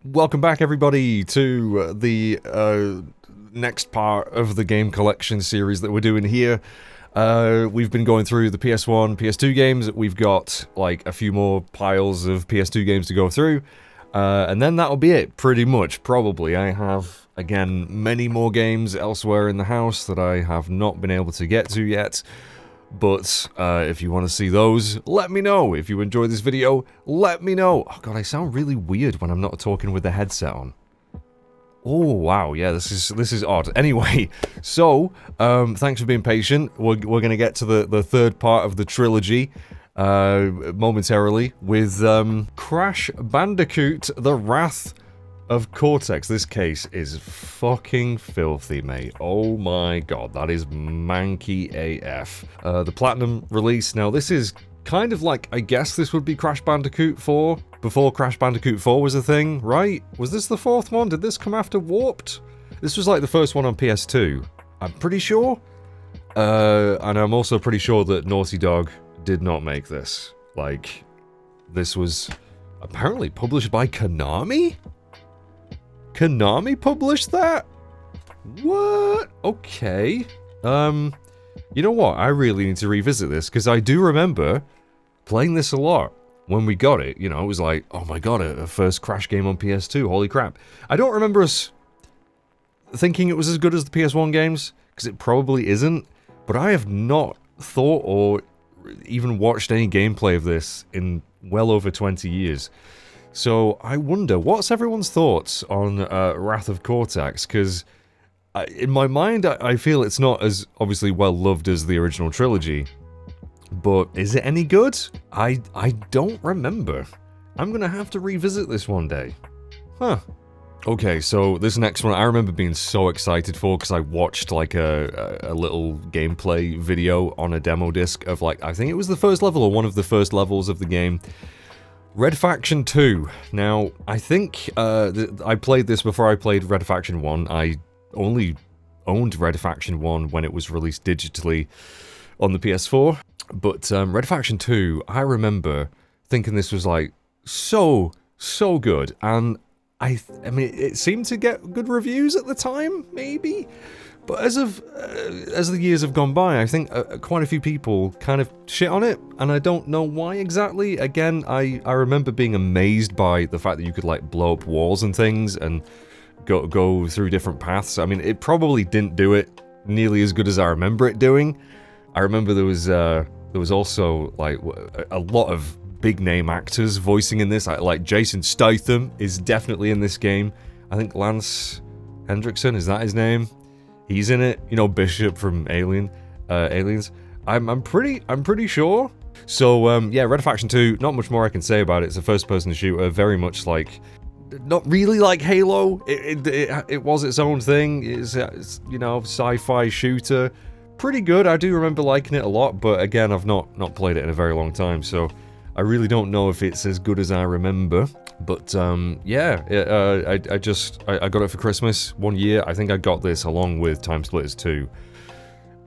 Welcome back, everybody, to the next part of the game collection series that we're doing here. We've been going through the PS1, PS2 games. We've got, like, a few more piles of PS2 games to go through. And then that'll be it, pretty much, probably. I have, again, many more games elsewhere in the house that I have not been able to get to yet. But if you want to see those, let me know. If you enjoy this video, let me know. Oh god, I sound really weird when I'm not talking with the headset on. Oh wow, yeah, this is odd. Anyway, so thanks for being patient. We're gonna get to the third part of the trilogy momentarily with Crash Bandicoot: The Wrath of Cortex. This case is fucking filthy, mate. Oh my god, that is manky AF. The Platinum release. Now, this is kind of like, I guess this would be Crash Bandicoot 4, before Crash Bandicoot 4 was a thing, right? Was this the fourth one? Did this come after Warped? This was like the first one on PS2, I'm pretty sure. And I'm also pretty sure that Naughty Dog did not make this. Like, this was apparently published by Konami? Konami published that? What? Okay. You know what? I really need to revisit this, because I do remember playing this a lot when we got it. You know, it was like, oh my god, a first Crash game on PS2, holy crap. I don't remember us thinking it was as good as the PS1 games, because it probably isn't, but I have not thought or even watched any gameplay of this in well over 20 years. So, I wonder, what's everyone's thoughts on Wrath of Cortex? Because in my mind, I feel it's not as obviously well-loved as the original trilogy. But is it any good? I don't remember. I'm gonna have to revisit this one day. Huh. Okay, so this next one I remember being so excited for, because I watched like a little gameplay video on a demo disc of, like, I think it was the first level or one of the first levels of the game. Red Faction 2. Now, I think I played this before I played Red Faction 1. I only owned Red Faction 1 when it was released digitally on the PS4. But Red Faction 2, I remember thinking this was, like, so good. And I mean, it seemed to get good reviews at the time, maybe? But as the years have gone by, I think quite a few people kind of shit on it, and I don't know why exactly. Again, I remember being amazed by the fact that you could, like, blow up walls and things and go through different paths. I mean, it probably didn't do it nearly as good as I remember it doing. I remember there was also, like, a lot of big name actors voicing in this. Like Jason Statham is definitely in this game. I think Lance Hendrickson, is that his name? He's in it, you know, Bishop from Aliens. I'm pretty sure. So yeah, Red Faction 2. Not much more I can say about it. It's a first-person shooter, very much like, not really like Halo. It was its own thing. It's you know, sci-fi shooter. Pretty good. I do remember liking it a lot, but again, I've not played it in a very long time, so I really don't know if it's as good as I remember. But yeah, I got it for Christmas one year. I think I got this along with Time Splitters 2.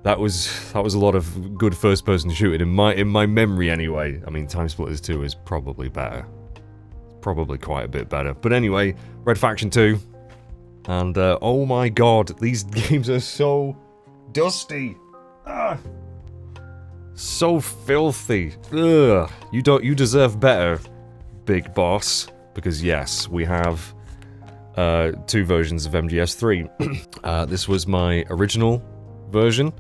That was a lot of good first-person shooting in my memory anyway. I mean, Time Splitters 2 is probably better, probably quite a bit better. But anyway, Red Faction 2, and oh my god, these games are so dusty. So filthy. Ugh. You deserve better, Big Boss. Because yes, we have two versions of MGS3. This was my original version.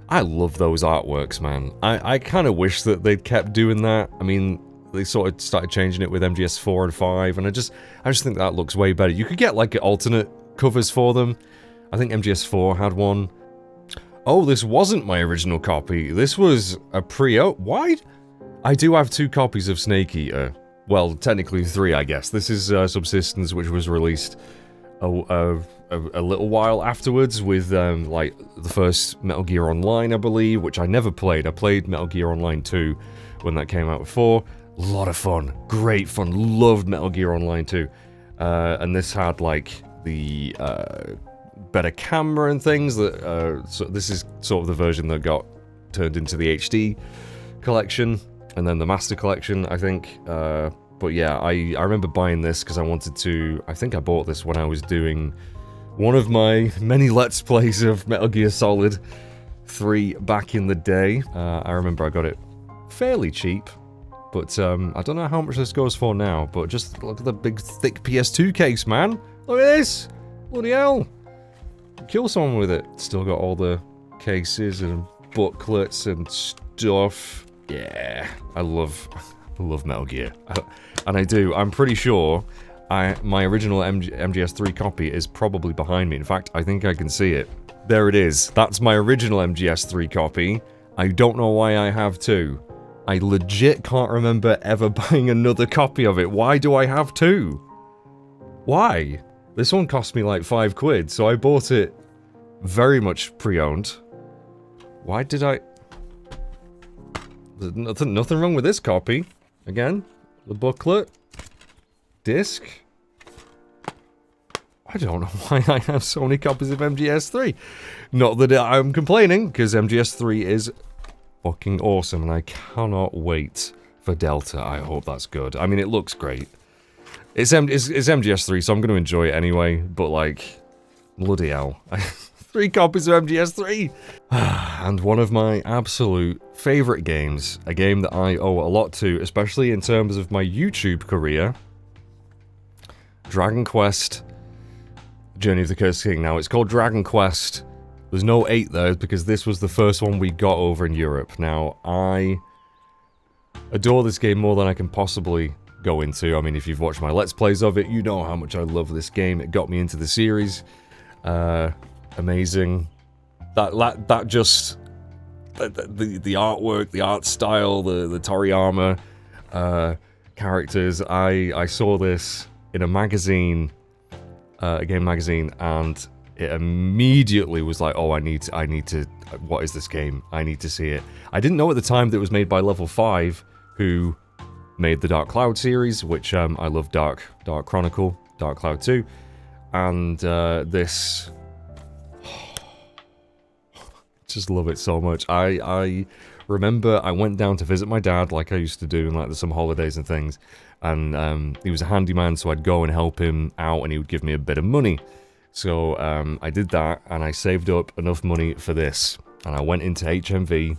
I love those artworks, man. I kind of wish that they'd kept doing that. I mean, they sort of started changing it with MGS4 and 5, and I just think that looks way better. You could get, like, alternate covers for them. I think MGS4 had one. Oh, this wasn't my original copy. This was a pre-owned. Why? I do have 2 copies of Snake Eater. Well, technically 3, I guess. This is Subsistence, which was released a little while afterwards with, like, the first Metal Gear Online, I believe, which I never played. I played Metal Gear Online 2 when that came out before. A lot of fun. Great fun. Loved Metal Gear Online 2. And this had, like, the better camera and things. So this is sort of the version that got turned into the HD collection. And then the Master Collection, I think, But yeah, I remember buying this because I wanted to... I think I bought this when I was doing one of my many Let's Plays of Metal Gear Solid 3 back in the day. I remember I got it fairly cheap, but I don't know how much this goes for now, but just look at the big, thick PS2 case, man. Look at this! Bloody hell! Kill someone with it. Still got all the cases and booklets and stuff. Yeah, I love Metal Gear. And I do. I'm pretty sure my original MGS3 copy is probably behind me. In fact, I think I can see it. There it is. That's my original MGS3 copy. I don't know why I have two. I legit can't remember ever buying another copy of it. Why do I have two? Why? This one cost me like £5, so I bought it very much pre-owned. Why did I... There's nothing wrong with this copy. Again, the booklet. Disc. I don't know why I have so many copies of MGS3. Not that I'm complaining, because MGS3 is fucking awesome, and I cannot wait for Delta. I hope that's good. I mean, it looks great. It's MGS3, so I'm going to enjoy it anyway, but like, bloody hell. 3 copies of MGS3! And one of my absolute favourite games, a game that I owe a lot to, especially in terms of my YouTube career, Dragon Quest Journey of the Cursed King. Now, it's called Dragon Quest. There's no 8 there, because this was the first one we got over in Europe. Now, I adore this game more than I can possibly go into. I mean, if you've watched my Let's Plays of it, you know how much I love this game. It got me into the series. Amazing. That just... The artwork, the art style, the Toriyama characters. I saw this in a magazine, a game magazine, and it immediately was like, oh, I need to, what is this game? I need to see it. I didn't know at the time that it was made by Level 5, who made the Dark Cloud series, which I love. Dark Chronicle, Dark Cloud 2, and this... just love it so much. I remember I went down to visit my dad, like I used to do in like some holidays and things, and he was a handyman, so I'd go and help him out, and he would give me a bit of money. So I did that, and I saved up enough money for this, and I went into HMV,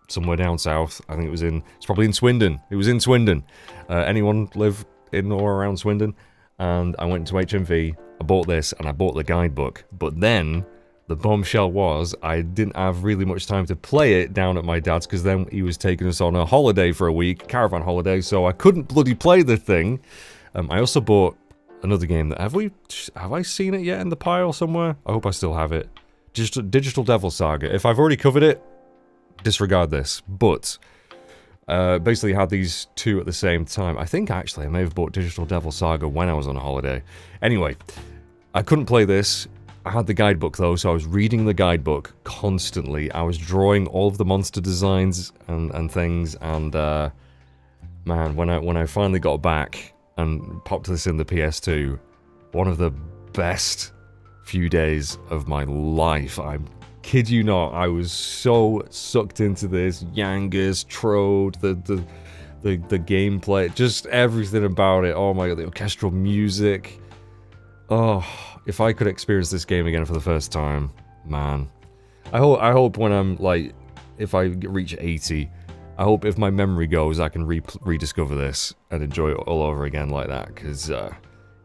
somewhere down south. I think it's probably in Swindon. It was in Swindon. Anyone live in or around Swindon? And I went to HMV, I bought this, and I bought the guidebook. But then, the bombshell was, I didn't have really much time to play it down at my dad's, because then he was taking us on a holiday for a week, caravan holiday, so I couldn't bloody play the thing. I also bought another game that, have I seen it yet in the pile somewhere? I hope I still have it. Digital Devil Saga. If I've already covered it, disregard this. But, basically had these two at the same time. I think actually I may have bought Digital Devil Saga when I was on a holiday. Anyway, I couldn't play this. I had the guidebook though, so I was reading the guidebook constantly. I was drawing all of the monster designs and things, and man, when I finally got back and popped this in the PS2, one of the best few days of my life. I kid you not, I was so sucked into this. Yangas, Trode, the gameplay, just everything about it. Oh my god, the orchestral music. Oh, if I could experience this game again for the first time, man. I hope when I'm like, if I reach 80, I hope if my memory goes, I can rediscover this and enjoy it all over again like that, because,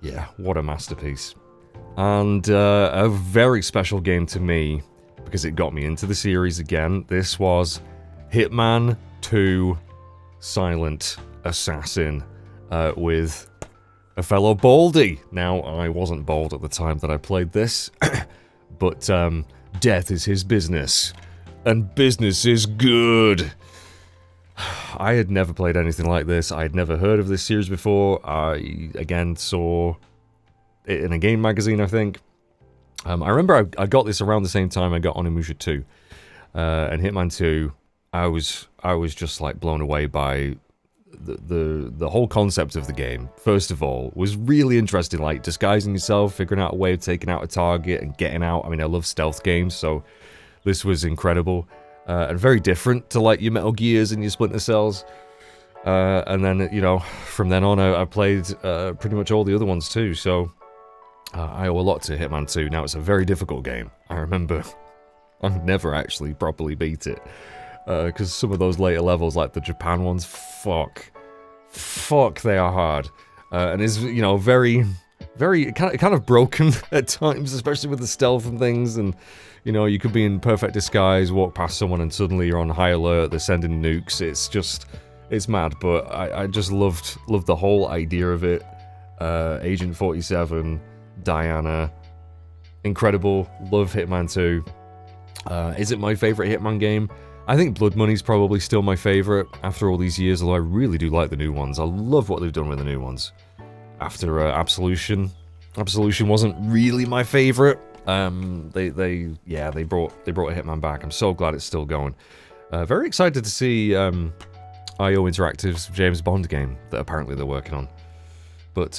yeah, what a masterpiece. And a very special game to me, because it got me into the series again. This was Hitman 2 Silent Assassin, with a fellow Baldy. Now, I wasn't bald at the time that I played this, but death is his business, and business is good. I had never played anything like this. I had never heard of this series before. I, again, saw it in a game magazine, I think. I remember I got this around the same time I got Onimusha 2. And Hitman 2, I was just, like, blown away by the whole concept of the game. First of all, was really interesting, like, disguising yourself, figuring out a way of taking out a target and getting out. I mean, I love stealth games, so this was incredible. And very different to, like, your Metal Gears and your Splinter Cells. And then, you know, from then on, I played pretty much all the other ones too, so I owe a lot to Hitman 2. Now, it's a very difficult game. I remember I've never actually properly beat it, because some of those later levels, like the Japan ones, fuck, they are hard. And is, you know, very kind of broken at times, especially with the stealth and things, and, you know, you could be in perfect disguise, walk past someone, and suddenly you're on high alert, they're sending nukes. It's just, it's mad, but I just loved the whole idea of it. Agent 47, Diana, incredible, love Hitman 2. Is it my favorite Hitman game? I think Blood Money's probably still my favorite after all these years, although I really do like the new ones. I love what they've done with the new ones. After Absolution wasn't really my favorite. They brought Hitman back. I'm so glad it's still going. Very excited to see IO Interactive's James Bond game that apparently they're working on. But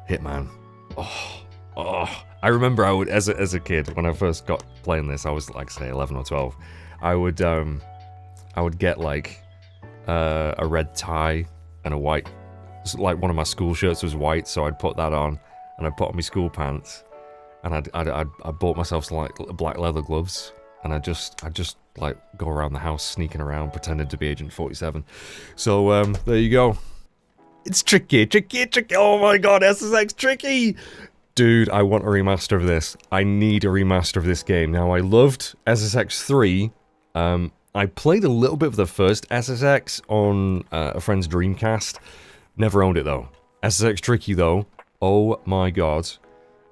Hitman, I remember I would, as a kid, when I first got playing this, I was like, say 11 or 12. I would get like a red tie and a white, like one of my school shirts was white, so I'd put that on, and I'd put on my school pants, and I bought myself some like black leather gloves, and I just like go around the house sneaking around, pretending to be Agent 47. So there you go. It's tricky. Oh my god, SSX tricky. Dude, I want a remaster of this. I need a remaster of this game. Now, I loved SSX 3. I played a little bit of the first SSX on a friend's Dreamcast. Never owned it, though. SSX Tricky, though. Oh my god.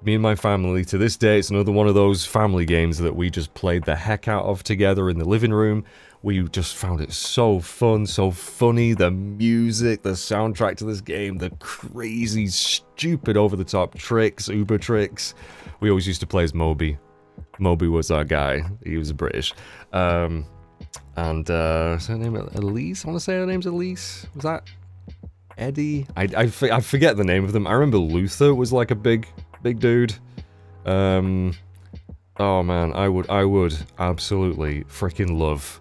Me and my family, to this day, it's another one of those family games that we just played the heck out of together in the living room. We just found it so fun, so funny. The music, the soundtrack to this game, the crazy, stupid, over-the-top tricks, Uber tricks. We always used to play as Moby. Moby was our guy. He was British. Is her name Elise? I want to say her name's Elise. Was that Eddie? I forget the name of them. I remember Luther was like a big dude. Oh man, I would absolutely freaking love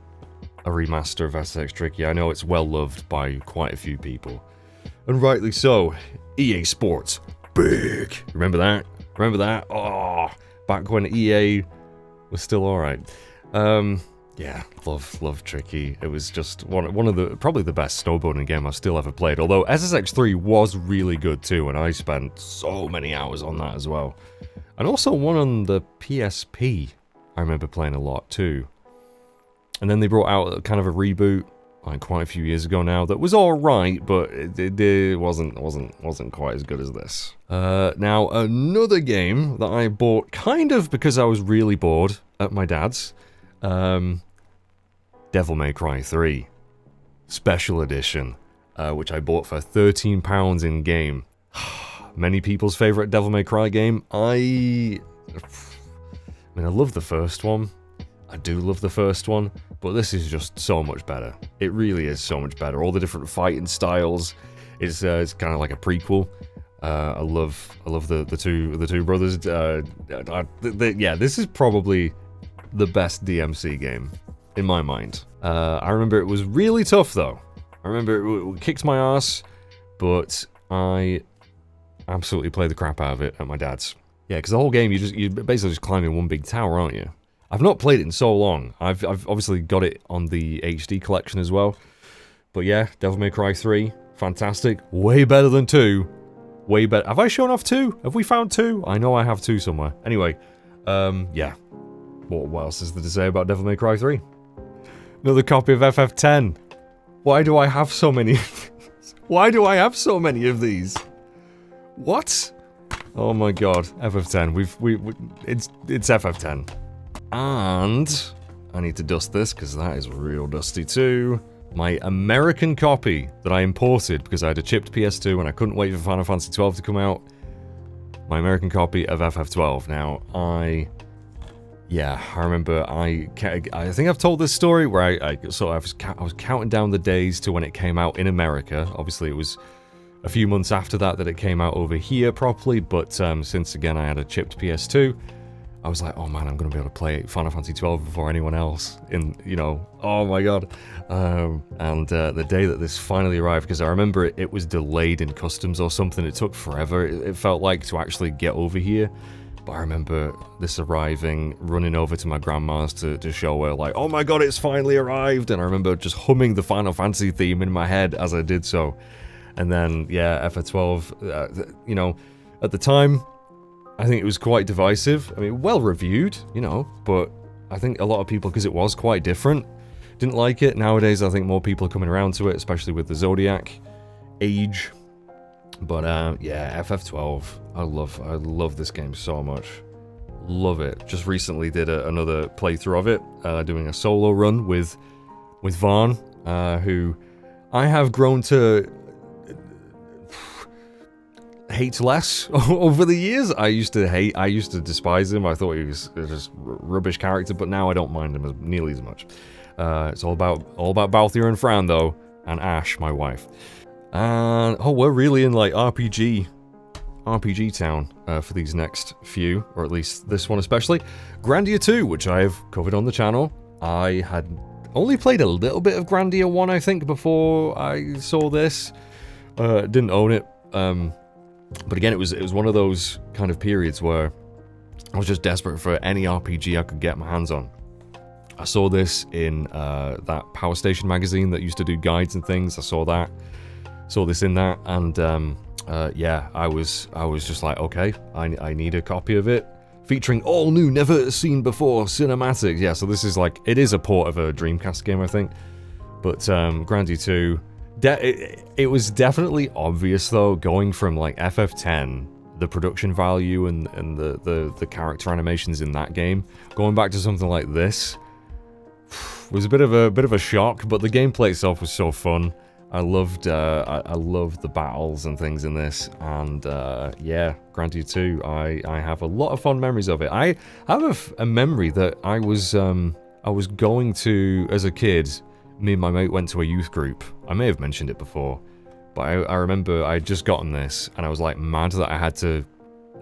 a remaster of SSX Tricky. I know it's well loved by quite a few people, and rightly so. EA Sports, big. Remember that? Remember that? Oh, back when EA was still alright. Yeah, love Tricky. It was just one of the, probably the best snowboarding game I've still ever played. Although SSX 3 was really good too, and I spent so many hours on that as well. And also one on the PSP, I remember playing a lot too. And then they brought out kind of a reboot, like quite a few years ago now, that was alright, but it wasn't quite as good as this. Now, another game that I bought kind of because I was really bored at my dad's, Devil May Cry 3 Special Edition, which I bought for £13 in game. Many people's favourite Devil May Cry game. I mean, I love the first one. I do love the first one, but this is just so much better. It really is so much better. All the different fighting styles. It's kind of like a prequel. I love the two brothers. Yeah, this is probably the best DMC game in my mind. I remember it was really tough though. I remember it kicked my ass, but I absolutely played the crap out of it at my dad's. Yeah, because the whole game you basically just climb in one big tower, aren't you? I've not played it in so long. I've obviously got it on the HD collection as well. But yeah, Devil May Cry 3, fantastic. Way better than 2. Way better. Have I shown off 2? Have we found 2? I know I have 2 somewhere. Anyway, yeah. What else is there to say about Devil May Cry 3? Another copy of FF10. Why do I have so many? Why do I have so many of these? What? Oh my god, FF10. It's FF10. And I need to dust this because that is real dusty too. My American copy that I imported because I had a chipped PS2 and I couldn't wait for Final Fantasy 12 to come out. My American copy of FF12. Now, I remember I think I've told this story where I was counting down the days to when it came out in America. Obviously, it was a few months after that it came out over here properly, but since again I had a chipped PS2, I was like, oh man, I'm going to be able to play Final Fantasy 12 before anyone else. Oh my god. And the day that this finally arrived, because I remember it was delayed in customs or something. It took forever, it felt like, to actually get over here. But I remember this arriving, running over to my grandma's to show her, like, oh my god, it's finally arrived. And I remember just humming the Final Fantasy theme in my head as I did so. And then, yeah, FF12, at the time, I think it was quite divisive. I mean, well reviewed, but I think a lot of people, because it was quite different, didn't like it. Nowadays, I think more people are coming around to it, especially with the Zodiac age. But yeah, FF12, I love this game so much. Love it. Just recently did another playthrough of it, doing a solo run with Vaughn, who I have grown to hate less over the years. I used to despise him. I thought he was just rubbish character, but now I don't mind him nearly as much. It's all about Balthier and Fran though, and Ash, my wife. And we're really in like RPG town for these next few, or at least this one especially. Grandia 2, which I have covered on the channel. I had only played a little bit of Grandia 1, I think, before I saw this. Didn't own it. But again, it was one of those kind of periods where I was just desperate for any RPG I could get my hands on. I saw this in that Power Station magazine that used to do guides and things. I saw this in that, and yeah, I was just like, okay, I need a copy of it, featuring all new, never seen before cinematics. Yeah, so this is like, it is a port of a Dreamcast game, I think, but Grandia 2. It was definitely obvious though, going from like FF10, the production value and the character animations in that game, going back to something like this was a bit of a shock. But the gameplay itself was so fun. I loved the battles and things in this, and yeah, Grandia 2. I have a lot of fond memories of it. I have a memory that I was going to, as a kid. Me and my mate went to a youth group. I may have mentioned it before, but I remember I had just gotten this, and I was like mad that I had to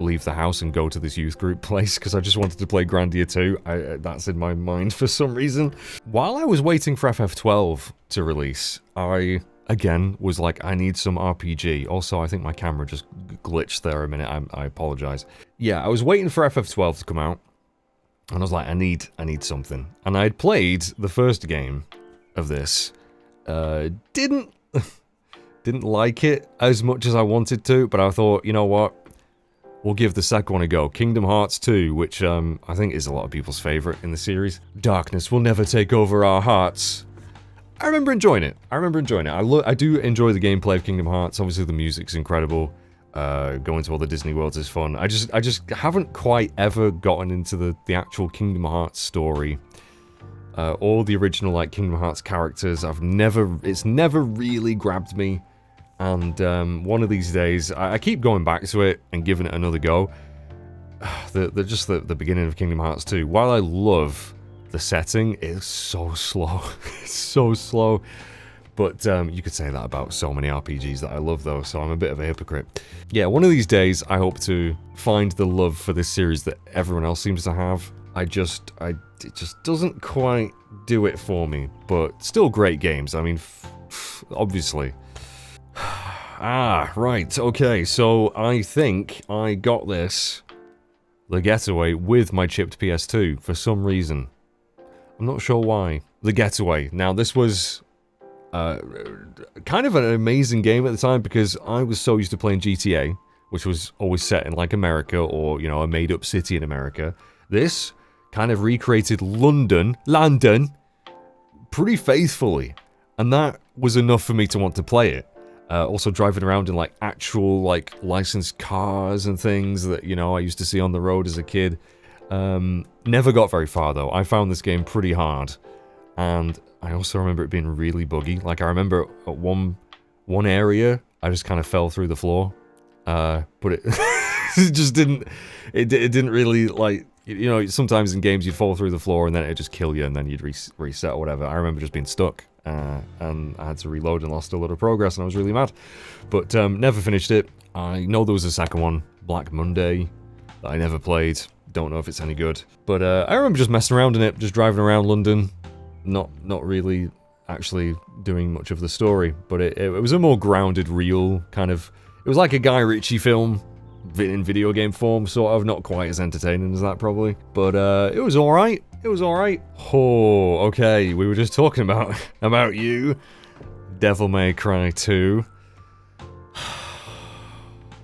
leave the house and go to this youth group place, because I just wanted to play Grandia 2. That's in my mind for some reason. While I was waiting for FF12 to release, I, again, was like, I need some RPG. Also, I think my camera just glitched there a minute. I apologize. Yeah, I was waiting for FF12 to come out, and I was like, I need something. And I had played the first game of this, didn't like it as much as I wanted to, but I thought, you know what, we'll give the second one a go. Kingdom Hearts 2, which I think is a lot of people's favorite in the series. Darkness will never take over our hearts. I remember enjoying it. I do enjoy the gameplay of Kingdom Hearts. Obviously the music's incredible. Going to all the Disney worlds is fun. I just haven't quite ever gotten into the actual Kingdom Hearts story. All the original like Kingdom Hearts characters, it's never really grabbed me, and one of these days, I keep going back to it and giving it another go. The beginning of Kingdom Hearts 2, while I love the setting, it's so slow, it's so slow, but you could say that about so many RPGs that I love though, so I'm a bit of a hypocrite. Yeah, one of these days, I hope to find the love for this series that everyone else seems to have. It just doesn't quite do it for me, but still great games. I mean, obviously. Right, okay, so I think I got this, the Getaway, with my chipped PS2 for some reason. I'm not sure why. The Getaway. Now, this was kind of an amazing game at the time, because I was so used to playing GTA, which was always set in like America, or, a made-up city in America. This kind of recreated London, pretty faithfully, and that was enough for me to want to play it. Also driving around in like actual like licensed cars and things that, I used to see on the road as a kid. Never got very far though. I found this game pretty hard, and I also remember it being really buggy. Like I remember at one area, I just kind of fell through the floor, but it it just didn't really like. Sometimes in games you'd fall through the floor and then it'd just kill you and then you'd reset or whatever. I remember just being stuck, and I had to reload and lost a lot of progress, and I was really mad. But never finished it. I know there was a second one, Black Monday, that I never played. don't know if it's any good. But I remember just messing around in it, just driving around London, not really actually doing much of the story. But it was a more grounded, real kind of... It was like a Guy Ritchie film in video game form, sort of. Not quite as entertaining as that, probably. But it was alright. It was alright. Oh, okay. We were just talking about you. Devil May Cry 2.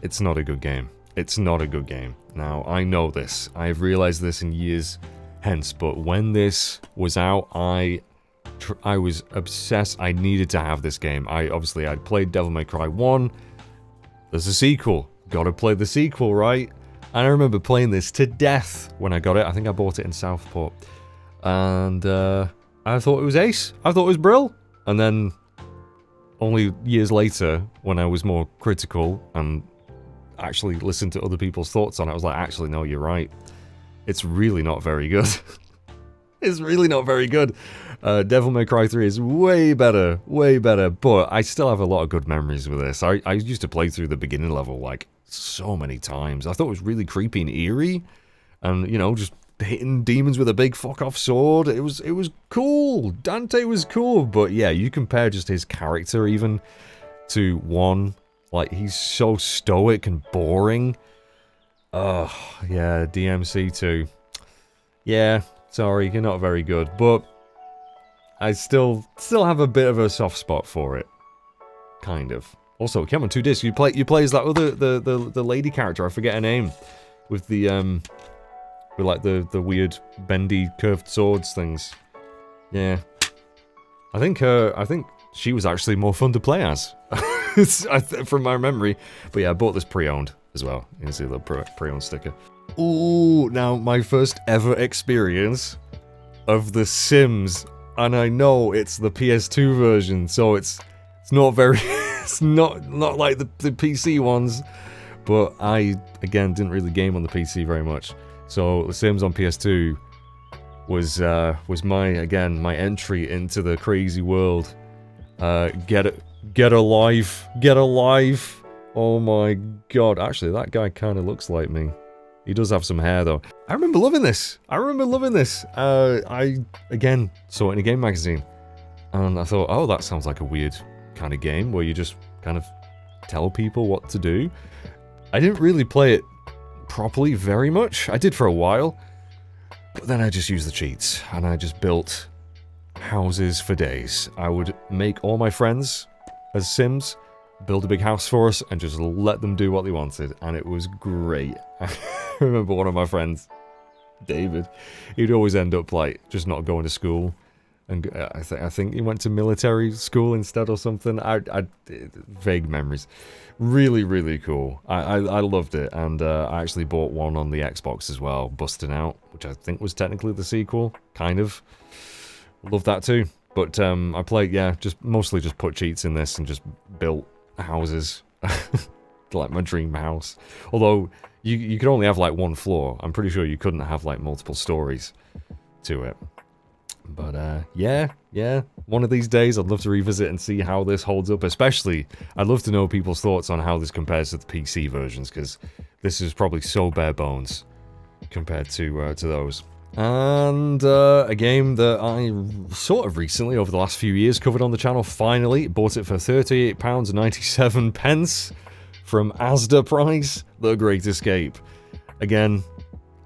It's not a good game. It's not a good game. Now, I know this. I've realized this in years hence, but when this was out, I was obsessed. I needed to have this game. I'd played Devil May Cry 1. There's a sequel. Gotta play the sequel, right? And I remember playing this to death when I got it. I think I bought it in Southport. And I thought it was ace. I thought it was brill. And then only years later, when I was more critical and actually listened to other people's thoughts on it, I was like, actually, no, you're right. It's really not very good. It's really not very good. Devil May Cry 3 is way better, but I still have a lot of good memories with this. I used to play through the beginning level, like, so many times. I thought it was really creepy and eerie, and, you know, just hitting demons with a big fuck-off sword. It was cool. Dante was cool, but yeah, you compare just his character even to 1, like, he's so stoic and boring. Oh, yeah, DMC 2. Yeah, sorry, you're not very good, but I still have a bit of a soft spot for it. Kind of. Also, it came on 2 discs. You play as that other the lady character, I forget her name. With the with like the weird bendy curved swords things. Yeah. I think she was actually more fun to play as. From my memory. But yeah, I bought this pre-owned as well. You can see the pre-owned sticker. Ooh, now my first ever experience of The Sims, and I know it's the PS2 version, so it's not very, it's not like the PC ones, but I again didn't really game on the PC very much. So The Sims on PS2 was my entry into the crazy world. Get alive. Oh my god, actually that guy kind of looks like me. He does have some hair though. I remember loving this. I again saw it in a game magazine, and I thought, oh, that sounds like a weird kind of game where you just kind of tell people what to do. I didn't really play it properly very much. I did for a while, but then I just used the cheats and I just built houses for days. I would make all my friends as Sims, build a big house for us, and just let them do what they wanted, and it was great. I remember one of my friends, David, he'd always end up like just not going to school, and I think he went to military school instead or something. Vague memories. Really cool. I loved it, and I actually bought one on the Xbox as well, Busting Out, which I think was technically the sequel, kind of. Loved that too. But I played, yeah, mostly just put cheats in this and just built houses. Like my dream house. Although, you could only have like one floor. I'm pretty sure you couldn't have like multiple stories to it. But yeah. One of these days I'd love to revisit and see how this holds up. Especially, I'd love to know people's thoughts on how this compares to the PC versions, because this is probably so bare bones compared to those. And a game that I sort of recently, over the last few years, covered on the channel, finally. Bought it for £38.97 from Asda price, The Great Escape. Again,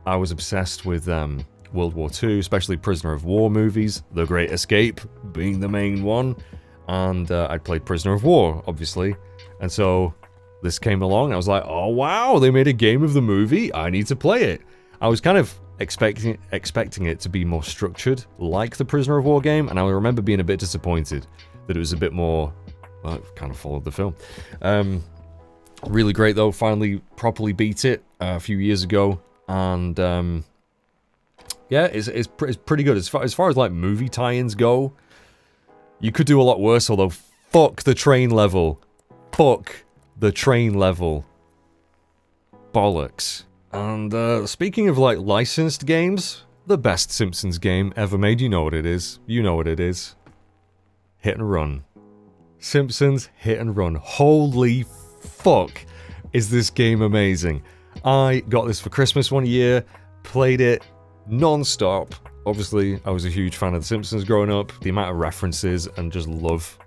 I was obsessed with World War II, especially prisoner of war movies, The Great Escape being the main one. And I'd played Prisoner of War, obviously. And so this came along, I was like, oh wow, they made a game of the movie, I need to play it. I was kind of expecting it to be more structured, like the Prisoner of War game, and I remember being a bit disappointed that it was a bit more, well, it kind of followed the film. Really great though, finally properly beat it a few years ago, and yeah, it's pretty good. As far as like movie tie-ins go, you could do a lot worse, although fuck the train level. Fuck the train level. Bollocks. And speaking of like licensed games, the best Simpsons game ever made, you know what it is. You know what it is. Hit and Run. Simpsons Hit and Run. Holy fuck, is this game amazing. I got this for Christmas one year, played it non-stop. Obviously, I was a huge fan of The Simpsons growing up. The amount of references and just love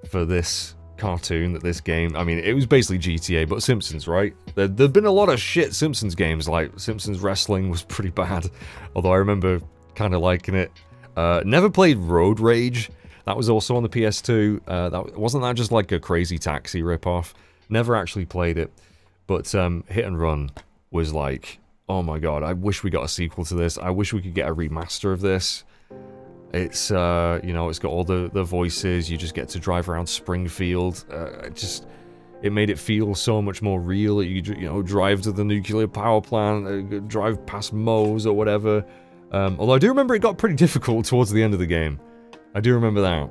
for this cartoon, that this game, I mean, it was basically GTA, but Simpsons, right? There'd been a lot of shit Simpsons games, like Simpsons Wrestling was pretty bad, although I remember kind of liking it. Never played Road Rage. That was also on the PS2. Wasn't that just like a Crazy Taxi ripoff? Never actually played it. But Hit and Run was like, oh my god, I wish we got a sequel to this. I wish we could get a remaster of this. It's, you know, it's got all the voices. You just get to drive around Springfield. It made it feel so much more real. You know, drive to the nuclear power plant, drive past Moe's or whatever. Although I do remember it got pretty difficult towards the end of the game. I do remember that.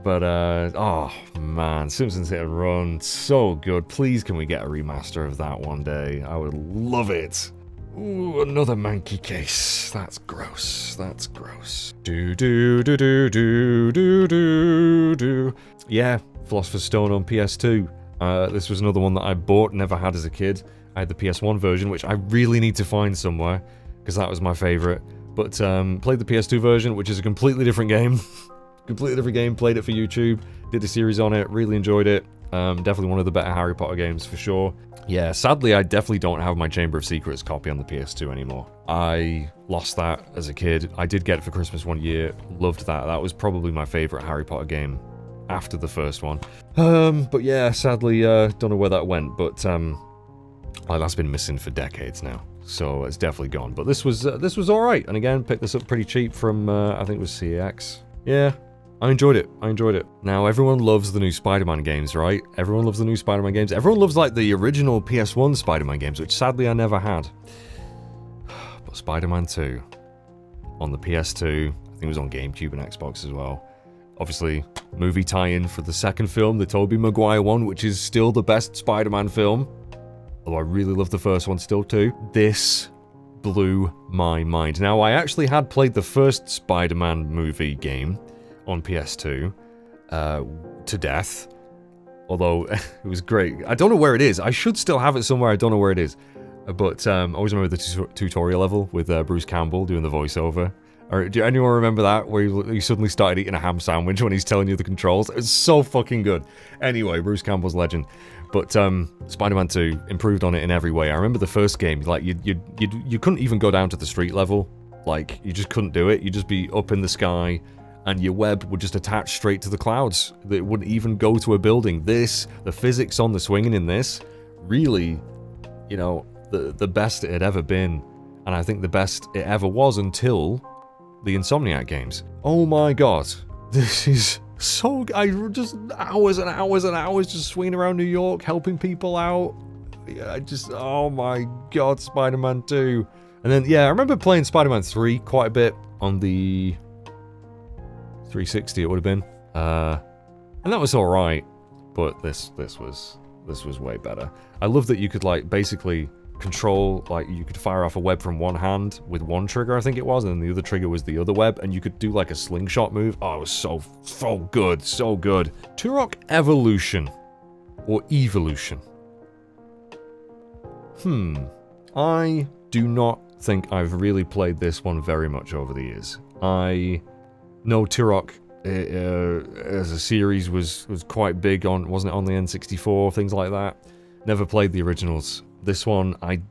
But, oh man, Simpsons Hit and Run, so good. Please can we get a remaster of that one day? I would love it. Ooh, another monkey case. That's gross. That's gross. Do. Yeah, Philosopher's Stone on PS2. This was another one that I bought, never had as a kid. I had the PS1 version, which I really need to find somewhere, because that was my favorite. But played the PS2 version, which is a completely different game. Completely different game, played it for YouTube, did a series on it, really enjoyed it. Definitely one of the better Harry Potter games for sure. Yeah, sadly I definitely don't have my Chamber of Secrets copy on the PS2 anymore. I lost that as a kid. I did get it for Christmas one year, loved that. That was probably my favourite Harry Potter game after the first one. But yeah, sadly, don't know where that went, but that's been missing for decades now. So it's definitely gone. But this was alright, and again, picked this up pretty cheap from, I think it was CX. Yeah. I enjoyed it. Now, everyone loves the new Spider-Man games, right? Everyone loves the new Spider-Man games. Everyone loves, like, the original PS1 Spider-Man games, which sadly I never had. But Spider-Man 2 on the PS2, I think it was on GameCube and Xbox as well. Obviously, movie tie-in for the second film, the Tobey Maguire one, which is still the best Spider-Man film. Although I really love the first one still, too. This blew my mind. Now, I actually had played the first Spider-Man movie game on PS2 to death, although it was great. I don't know where it is. I should still have it somewhere. I don't know where it is, but I always remember the tutorial level with Bruce Campbell doing the voiceover. Or do anyone remember that, where he suddenly started eating a ham sandwich when he's telling you the controls? It's so fucking good. Anyway, Bruce Campbell's legend. But Spider-Man 2 improved on it in every way. I remember the first game, like you couldn't even go down to the street level. Like, you just couldn't do it. You'd just be up in the sky, and your web would just attach straight to the clouds. It wouldn't even go to a building. The physics on the swinging in this, really, you know, the best it had ever been. And I think the best it ever was until the Insomniac games. Oh my god. This is so... I just hours and hours and hours just swinging around New York, helping people out. I just... Oh my god, Spider-Man 2. And then, yeah, I remember playing Spider-Man 3 quite a bit on the 360 it would have been, and that was all right, but this was way better. I love that you could, like, basically control, like, you could fire off a web from one hand with one trigger, I think it was, and the other trigger was the other web, and you could do like a slingshot move. Oh, it was so good, so good. Turok Evolution or Evolution. I do not think I've really played this one very much over the years. I know Turok as a series was quite big on, wasn't it, on the N64, things like that. Never played the originals. This one, I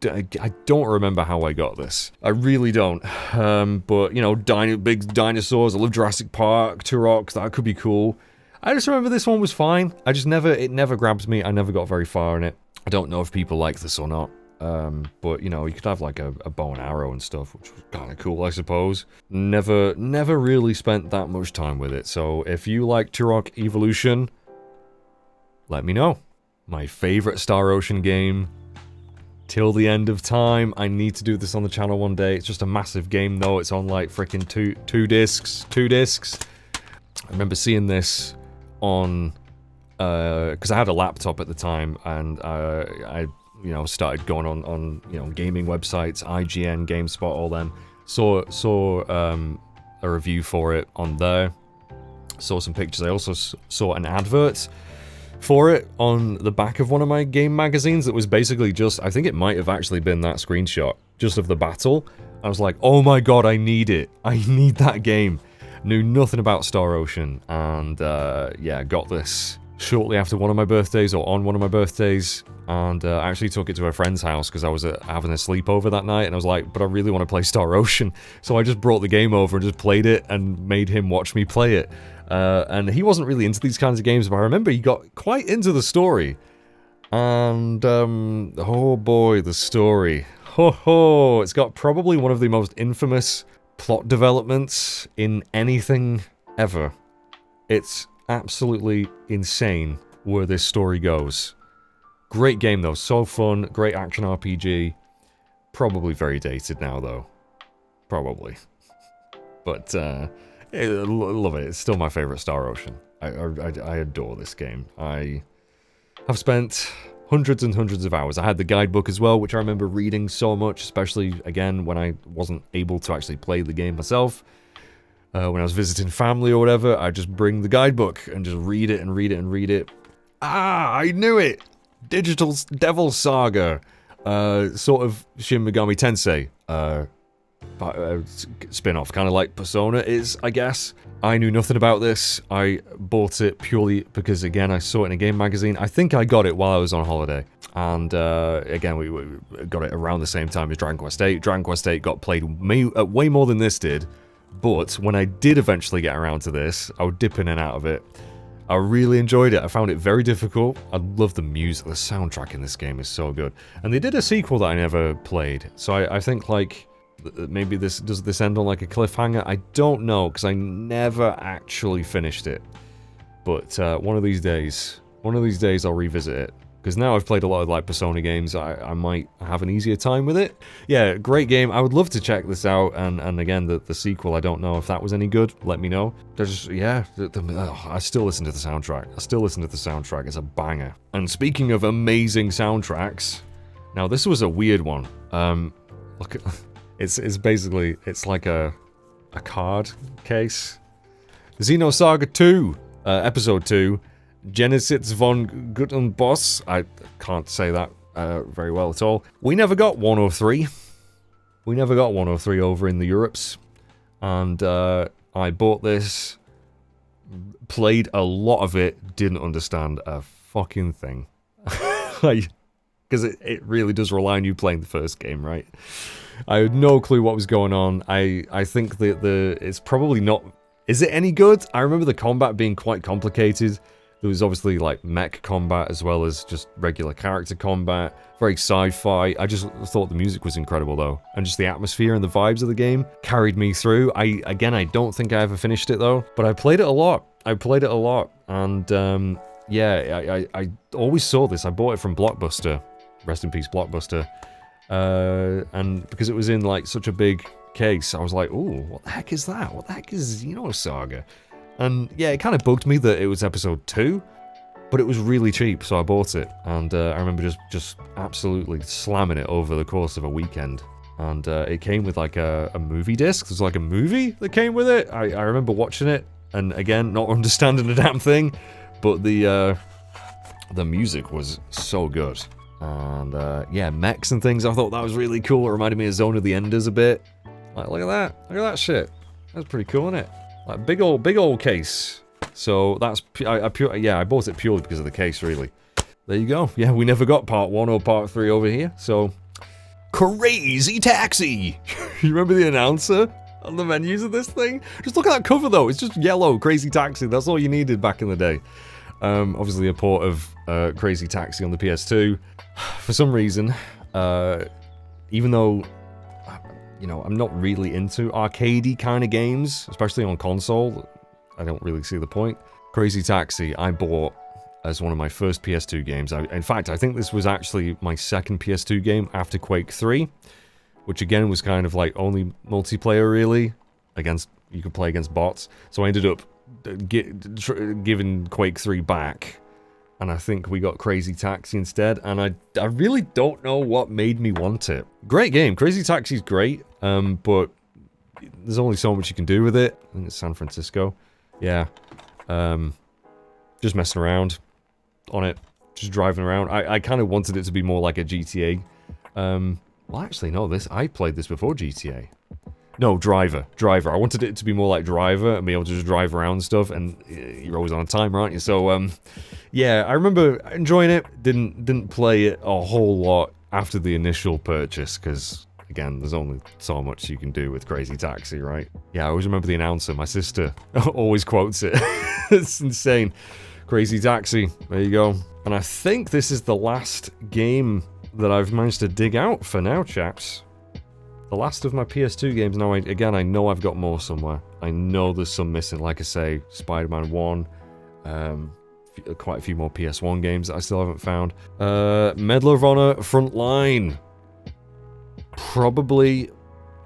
don't remember how I got this. I really don't. But, you know, big dinosaurs, I love Jurassic Park, Turok, that could be cool. I just remember this one was fine. It never grabs me. I never got very far in it. I don't know if people like this or not. But, you know, you could have, like, a bow and arrow and stuff, which was kind of cool, I suppose. Never really spent that much time with it. So, if you like Turok Evolution, let me know. My favorite Star Ocean game, till the end of time. I need to do this on the channel one day. It's just a massive game, though. It's on, like, freaking two discs. I remember seeing this on, because I had a laptop at the time, and I you know, started going on you know, gaming websites, IGN, GameSpot, all them. Saw a review for it on there. Saw some pictures. I also saw an advert for it on the back of one of my game magazines that was basically just, I think it might have actually been that screenshot, just of the battle. I was like, oh my god, I need it. I need that game. Knew nothing about Star Ocean, and yeah, got this shortly after one of my birthdays, or on one of my birthdays, and I actually took it to a friend's house because I was having a sleepover that night, and I was like, but I really want to play Star Ocean, so I just brought the game over and just played it and made him watch me play it. And he wasn't really into these kinds of games, but I remember he got quite into the story. And, oh boy, the story. Ho ho! It's got probably one of the most infamous plot developments in anything ever. It's absolutely insane where this story goes. Great game though, so fun, great action RPG. Probably very dated now though. Probably. But, I love it. It's still my favorite Star Ocean. I adore this game. I have spent hundreds and hundreds of hours. I had the guidebook as well, which I remember reading so much, especially, again, when I wasn't able to actually play the game myself. When I was visiting family or whatever, I'd just bring the guidebook and just read it and read it and read it. Ah, I knew it! Digital Devil Saga. Sort of Shin Megami Tensei. Spin-off, kind of like Persona is, I guess. I knew nothing about this. I bought it purely because, again, I saw it in a game magazine. I think I got it while I was on holiday. And, again, we got it around the same time as Dragon Quest VIII. Dragon Quest VIII got played way more than this did. But when I did eventually get around to this, I would dip in and out of it. I really enjoyed it. I found it very difficult. I love the music. The soundtrack in this game is so good. And they did a sequel that I never played. So I think, like, maybe does this end on like a cliffhanger? I don't know, because I never actually finished it. But one of these days I'll revisit it. Because now I've played a lot of like Persona games, I might have an easier time with it. Yeah, great game. I would love to check this out. And again, the sequel, I don't know if that was any good. Let me know. There's, yeah, I still listen to the soundtrack. It's a banger. And speaking of amazing soundtracks, now this was a weird one. Look at... It's basically, it's like a card case. Xenosaga 2, Episode 2, Genesis von Guten Boss. I can't say that very well at all. We never got 103. We never got 103 over in the Europes. And I bought this, played a lot of it, didn't understand a fucking thing. Because it really does rely on you playing the first game, right? I had no clue what was going on. I think that it's probably not... Is it any good? I remember the combat being quite complicated. There was obviously like mech combat as well as just regular character combat. Very sci-fi. I just thought the music was incredible though. And just the atmosphere and the vibes of the game carried me through. I don't think I ever finished it though. But I played it a lot. And yeah, I always saw this. I bought it from Blockbuster. Rest in peace, Blockbuster. And because it was in like such a big case, I was like, ooh, what the heck is that? What the heck is Xenosaga? And yeah, it kind of bugged me that it was episode 2, but it was really cheap, so I bought it. And I remember just absolutely slamming it over the course of a weekend. And it came with like a movie disc. There's like a movie that came with it. I remember watching it, and again, not understanding a damn thing, but the music was so good. And yeah, mechs and things, I thought that was really cool. It reminded me of Zone of the Enders a bit. Like, look at that shit. That's pretty cool, isn't it? Like, big old case. So that's, I bought it purely because of the case, really. There you go. Yeah, we never got part 1 or part 3 over here, so... Crazy Taxi! You remember the announcer on the menus of this thing? Just look at that cover, though. It's just yellow, Crazy Taxi. That's all you needed back in the day. Obviously a port of Crazy Taxi on the PS2. For some reason, even though, you know, I'm not really into arcadey kind of games, especially on console, I don't really see the point. Crazy Taxi, I bought as one of my first PS2 games. In fact, I think this was actually my second PS2 game after Quake 3, which again was kind of like only multiplayer really, you could play against bots. So I ended up giving Quake 3 back, and I think we got Crazy Taxi instead, and I really don't know what made me want it. Great game, Crazy Taxi's great, but there's only so much you can do with it. I think it's San Francisco. Yeah. Just messing around. on it, just driving around. I kind of wanted it to be more like a GTA. Well, actually, no, I played this before GTA. No, Driver. I wanted it to be more like Driver and be able to just drive around and stuff, and you're always on a timer, aren't you? So, yeah, I remember enjoying it. Didn't play it a whole lot after the initial purchase, because, again, there's only so much you can do with Crazy Taxi, right? Yeah, I always remember the announcer. My sister always quotes it. It's insane. Crazy Taxi. There you go. And I think this is the last game that I've managed to dig out for now, chaps. The last of my PS2 games. Now, again, I know I've got more somewhere. I know there's some missing. Like I say, Spider-Man 1. Quite a few more PS1 games that I still haven't found. Medal of Honor Frontline. Probably,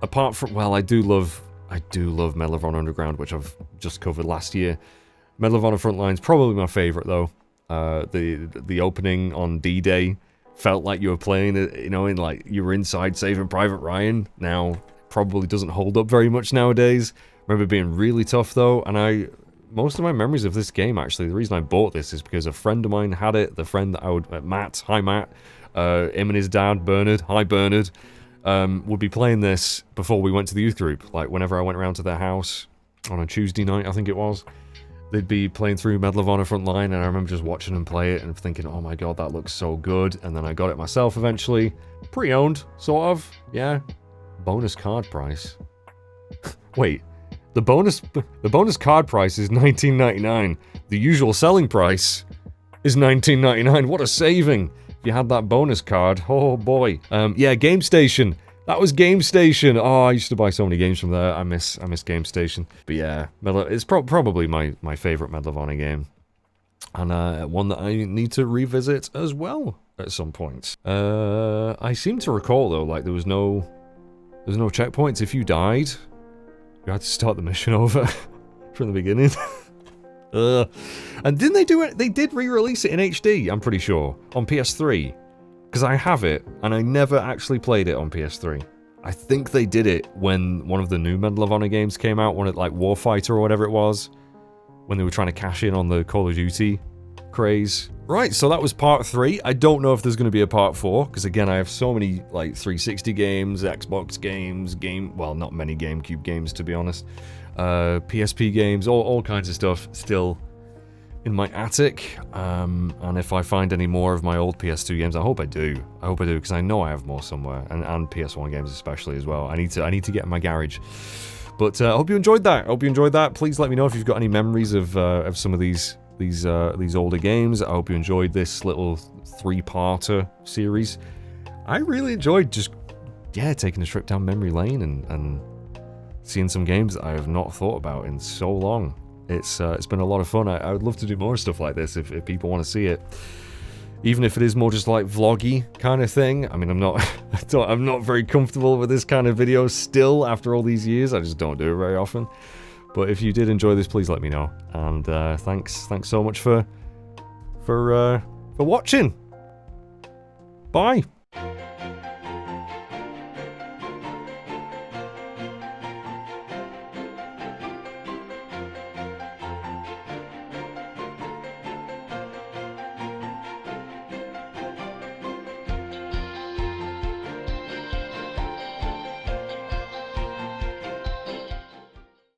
apart from... Well, I do love Medal of Honor Underground, which I've just covered last year. Medal of Honor Frontline's probably my favorite, though. The opening on D-Day felt like you were playing it, you know, in like you were inside Saving Private Ryan. Now, probably doesn't hold up very much nowadays. Remember being really tough though, and most of my memories of this game, actually, the reason I bought this is because a friend of mine had it. The friend that I would, Matt, hi Matt, him and his dad, Bernard, hi Bernard, would be playing this before we went to the youth group. Like whenever I went around to their house on a Tuesday night, I think it was. They'd be playing through Medal of Honor Frontline, and I remember just watching them play it and thinking, oh my god, that looks so good. And then I got it myself eventually. Pre-owned, sort of. Yeah. Bonus card price. Wait. The bonus card price is $19.99. The usual selling price is $19.99. What a saving. If you had that bonus card. Oh boy. Yeah, Game Station. That was Game Station. Oh, I used to buy so many games from there. I miss Game Station. But yeah, it's probably my favorite Medal of Honor game, and one that I need to revisit as well at some point. I seem to recall though, like there's no checkpoints. If you died, you had to start the mission over from the beginning. And didn't they do it? They did re-release it in HD. I'm pretty sure on PS3. Because I have it, and I never actually played it on PS3. I think they did it when one of the new Medal of Honor games came out, one of like Warfighter or whatever it was, when they were trying to cash in on the Call of Duty craze. Right, so that was part 3. I don't know if there's going to be a part 4, because again, I have so many like 360 games, Xbox games, well, not many GameCube games to be honest, PSP games, all kinds of stuff still in my attic, and if I find any more of my old PS2 games, I hope I do, because I know I have more somewhere, and PS1 games especially as well. I need to get in my garage. But I hope you enjoyed that. Please let me know if you've got any memories of some of these older games. I hope you enjoyed this little 3-parter series. I really enjoyed just taking a trip down memory lane and seeing some games that I have not thought about in so long. It's been a lot of fun. I would love to do more stuff like this if people want to see it. Even if it is more just like vloggy kind of thing. I mean, I'm not very comfortable with this kind of video still after all these years. I just don't do it very often. But if you did enjoy this, please let me know. And thanks so much for watching. Bye.